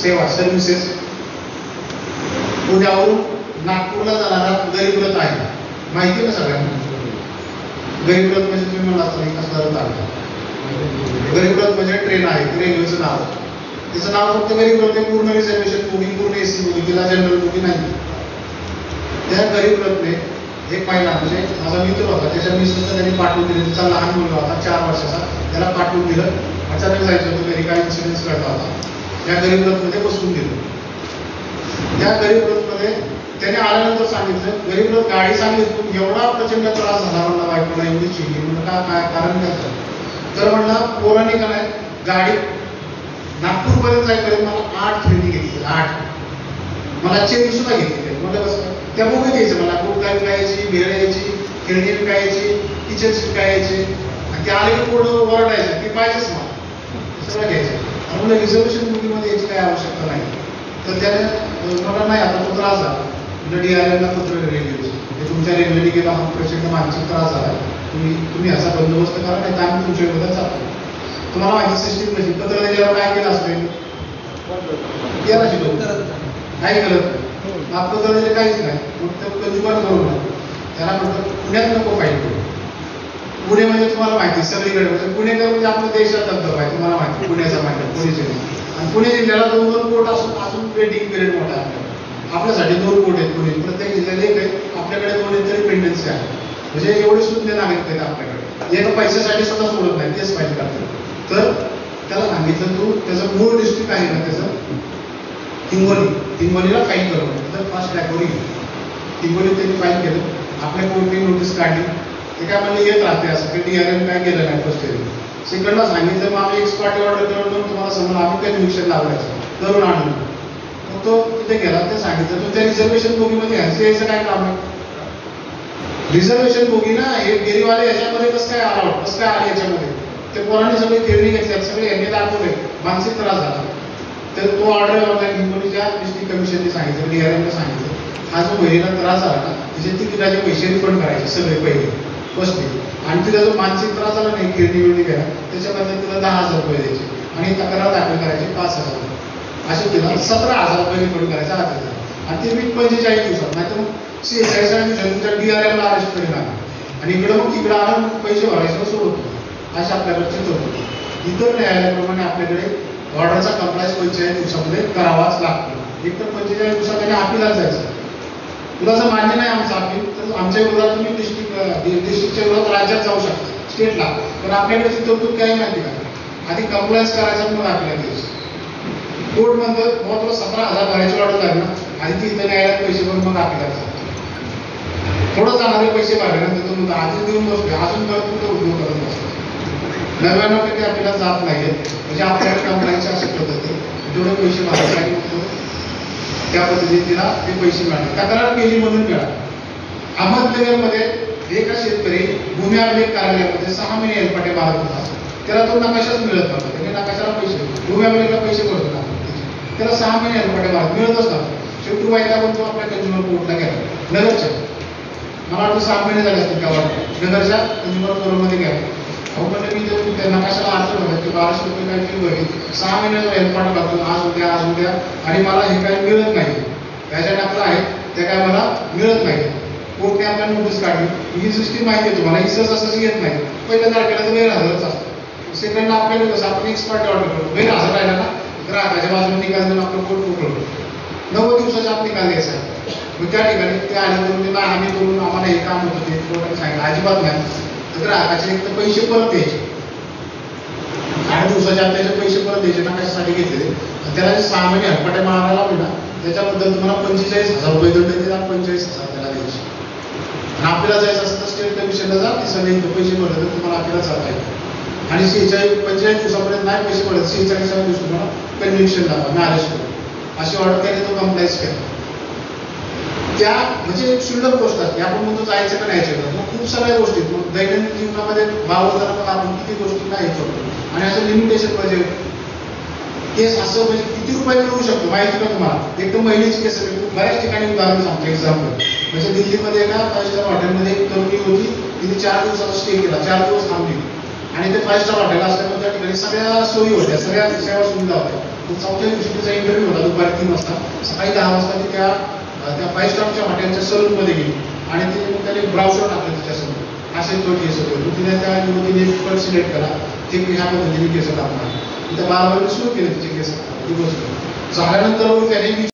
सेवा सर्व्हिसेस पुण्यावरून नागपूरला जाणारा गरीब रथ आहे, माहिती ना सगळ्यांना? गरीब रथ म्हणजे तुम्ही म्हणला असता कसला रथ आहे? गरीब रथ म्हणजे ट्रेन आहे, रेल्वेचं नाव. तिचं नाव फक्त गरीब रथ आहे, पूर्ण रिझर्वेशन बोगी, पूर्ण एसी बोगी, तिला जनरल बोगी नाही. त्या गरीब रथने एक महिला म्हणजे माझा मित्र होता, त्याच्या मिसेसला त्यांनी पाठवून दिलं. तिचा लहान मुलगा होता 4 वर्षाचा, त्याला पाठवून दिलं. अचानक जायचं होतं, घरी काय इन्सिडेन्स घडला होता, त्या गरीब रथमध्ये बसवून दिलं. त्या गरीब रथमध्ये त्याने आल्यानंतर सांगितलं, गरीब रथ गाडी सांगितलं, एवढा प्रचंड त्रास झाला म्हणला बायकोला, एवढी चिडली. म्हणलं काय कारण काय? तर म्हणलं पोरांनी का नाही गाडी नागपूरपर्यंत जायपर्यंत मला 8 खेळणी घेतली, 8. मला चेन सुद्धा घेतली. म्हणजे कसं त्या बोगी द्यायचं, मला कोट काय विकायची, भेळ यायची, खेळणी विकायची, किचन्स विकायचे, आणि ते आले की पुढं ओरडायचं, ते पाहिजेच मला, सगळं घ्यायचं. म्हणलं रिझर्वेशन बोगीमध्ये याची काही आवश्यकता नाही. तर त्याने मला नाही, आता तो त्रास झाला. म्हणजे DRM ला पत्र रेल्वेचे, ते तुमच्या रेल्वेने गेला, हा प्रचंड मानसिक त्रास झाला, तुम्ही असा बंदोबस्त करा, नाही तर आम्ही तुमच्या विरोधात जातो. तुम्हाला माहिती सिस्टीम कशी, पत्र दिल्यावर काय केलं असेल? केला शिकवतो काही करत नाही. पत्र दिले काहीच नाही, मग कंज्युमर करू नये. त्याला म्हणतात पुण्यात नको फाईल करू. पुणे म्हणजे तुम्हाला माहिती सगळीकडे, म्हणजे पुणेकर म्हणजे आपल्या देशात धबधबा आहे, तुम्हाला माहिती पुण्याचा माहिती, पुणे जिल्हा. आणि पुणे जिल्ह्याला 2 कोट असून अजून वेटिंग पिरियड मोठा आहे. आपल्यासाठी 2 कोट आहेत पुणे, प्रत्येक जिल्ह्याला 1 आहे, आपल्याकडे 2 आहेत तरी पेंडन्सी आहे. म्हणजे एवढे सुद्धा नागरिक आहेत आपल्याकडे, एक पैशासाठी सुद्धा सोडत नाही, तेच पाहिजे करतात. तर त्याला सांगितलं तू त्याचं मूळ डिस्ट्रिक्ट आहे ना त्याचं हिंगोलीला फाईल करून तर फास्ट ट्रॅकवर येईल. हिंगोलीत त्यांनी फाईल केलं, आपल्या कोर्टने नोटीस काढली. ते काय म्हणजे येत राहते असं की DRM काय केलं नाही फर्स्ट इयर. सेकंडला सांगितलं मग आम्ही एक्सपार्टी ऑर्डर करून तुम्हाला समजा आम्ही कन्व्हिक्शन लावायचं करून आणून. मग तो तिथे गेला, ते सांगितलं तुमच्या रिझर्वेशन बोगीमध्ये यायचं काय काम आहे? रिझर्वेशन बोगी ना हे गेरीवाले याच्यामध्ये कसं काय आला, कसं काय आले याच्यामध्ये? ते पोरांनी सगळे खेळणी घेतल्यात, सगळे यांनी दाखवले, मानसिक त्रास झाला. तर तो ऑर्डर ऑनलाईन हिंगोलीच्या डिस्ट्रिक्ट कमिशनने सांगितलं, DRM ला सांगितलं, हा जो बहिणीला त्रास झाला ना तिचे तिकिटाचे पैसे रिफंड करायचे सगळे पहिले बसले. आणि तिला जो मानसिक त्रास झाला नाही खेळणी वेळणी घ्या त्याच्यामध्ये तिला 10,000 रुपये द्यायचे आणि तक्रार दाखल करायची 5,000 रुपये. असे तिला 17,000 रुपये रिफंड करायचा हातात झाला. आणि ते मी 45 दिवसात, नाही तर मग 46 दिवसात DRM ला अरेस्ट करेल आणि इकडं मग तिकडं आणून पैसे भरायचं सोडतो. असे आपल्याकडे चित्र होतं. इतर न्यायालयाप्रमाणे आपल्याकडे ऑर्डरचा कंप्लायन्स 45 दिवसामध्ये करावाच लागतो. एक तर 45 दिवसात त्याने अपिलात जायचं. तुला जर मान्य नाही आमचं अपील तर आमच्या विरोधात तुम्ही डिस्ट्रिक्टच्या विरोधात राज्यात जाऊ शकता, स्टेटला. पण आपल्याकडे ती तरतूद काही माहिती का? आधी कंप्लायन्स करायचं मग अपिलात द्यायचं. कोर्ट म्हणतं मग तुला 17,000 भरायची ऑर्डर झाली ना, आधी ती इथं न्यायालयात पैसे भरून मग अपिलात जातो. थोडं जाणारे पैसे भरल्यानंतर तुम्ही आधी देऊन बसले, अजून परत कुठं उद्योग करत बसतो. 99% आपल्याला जात नाही. म्हणजे आपल्याकडे कंप्लायन्स अशी पद्धती जेवढे पैसे भरायचे आणि त्या पद्धतीने ते पैसे मिळाले. तक्रार केली म्हणून मिळाले. अहमदनगरमध्ये एका शेतकरी भूमी अभिलेख कार्यालयामध्ये 6 महिने हेलपाटे मारत होता. त्याला तो नकाशाच मिळत नव्हता. त्याने नकाशाला पैसे भूमी अभिलेखला पैसे भरत नव्हते. त्याला 6 महिने हेलपाटे मारत मिळतच नव्हतं. शेवटी वाईटा पण तो आपल्या कंझ्युमर कोर्टला गेला, नगरच्या. मला वाटतं 6 महिने झाले असतील त्या वाटतं नगरच्या कंझ्युमर कोर्टमध्ये गेला. अहो म्हणजे मी त्या नकाशाला अर्ज भरला की 1200 रुपये काय फी भरली, 6 महिन्याचा हेल्पाट घालतो, आज उद्या आणि मला हे काही मिळत नाही. त्याच्या टाकलं आहे ते काय मला मिळत नाही. कोर्टने आपल्याला नोटीस काढली. ही सिस्टीम माहिती आहे तुम्हाला, ही सहज येत नाही. पहिल्या तारखेला तर गैरहजरच असतो. सेकंडला आपल्याला कसं आपण एक्सपार्टी ऑर्डर करतो, गैरहजर राहिला ना ग्राहकाच्या बाजूने निकाल देऊन आपलं कोर्ट मोकळतो. 90 दिवसाचा आपण निकाल द्यायचा आहे. मग त्या ठिकाणी ते आले करून ते आम्ही करून आम्हाला हे काम होतं ते कोर्टाने सांगितलं अजिबात नाही. तर ग्राहकाचे एक तर पैसे परत द्यायचे, 8 दिवसाच्या त्याचे पैसे परत द्यायचे ना कशासाठी घेतले. त्याला जे 6 महिने हटपाटे मारायला लावले ना त्याच्याबद्दल तुम्हाला 45,000 रुपये दंड दिला, 45,000 त्याला द्यायचे. आणि आपल्याला जायचं असतं तर स्टेट कमिशनला जा, ते सगळे पैसे भरले तर तुम्हाला आपल्याला जाता येईल. आणि 45 दिवसापर्यंत नाही पैसे भरत 46व्या दिवशी तुम्हाला कन्व्हिक्शन लावा, मी अरेस्ट करू अशी ऑर्डर त्याने तो कंप्लायन्स केला. त्या म्हणजे क्षुल्लक गोष्ट असते. आपण म्हणतो जायचं का नाही यायचं, मग खूप सगळ्या गोष्टी मग दैनंदिन जीवनामध्ये वावरताना मग आपण किती गोष्टी नाही करतो. आणि असं लिमिटेशन म्हणजे केस असं म्हणजे किती रुपये मिळवू शकतो माहिती का तुम्हाला? एक तर महिलेची केस बऱ्याच ठिकाणी उदाहरण सांगतो. एक्झाम्पल म्हणजे दिल्लीमध्ये एका 5 स्टार हॉटेलमध्ये एक तरुणी होती, तिने 4 दिवसाचा स्टे केला, 4 दिवस थांबली. आणि ते 5 स्टार हॉटेल असल्यामुळे त्या ठिकाणी सगळ्या सोयी होत्या, सगळ्या सेवा सुविधा होत्या. चौथ्या दिवशी तिचा इंटरव्ह्यू होता दुपारी 3 वाजता. सकाळी 10 वाजता ती त्या 5 स्टारच्या हॉटेलच्या सलूनमध्ये गेली आणि त्याने ब्राउझर टाकलं तिच्यासमोर. असे तो केस होतो. तिने त्या युवतीने एक्सपर्ट सिलेक्ट करा ते ह्या पद्धतीने केस टाकणार. त्या बाळावर सुरू केले तिचे केस. ती गोष्ट झाल्यानंतर त्याने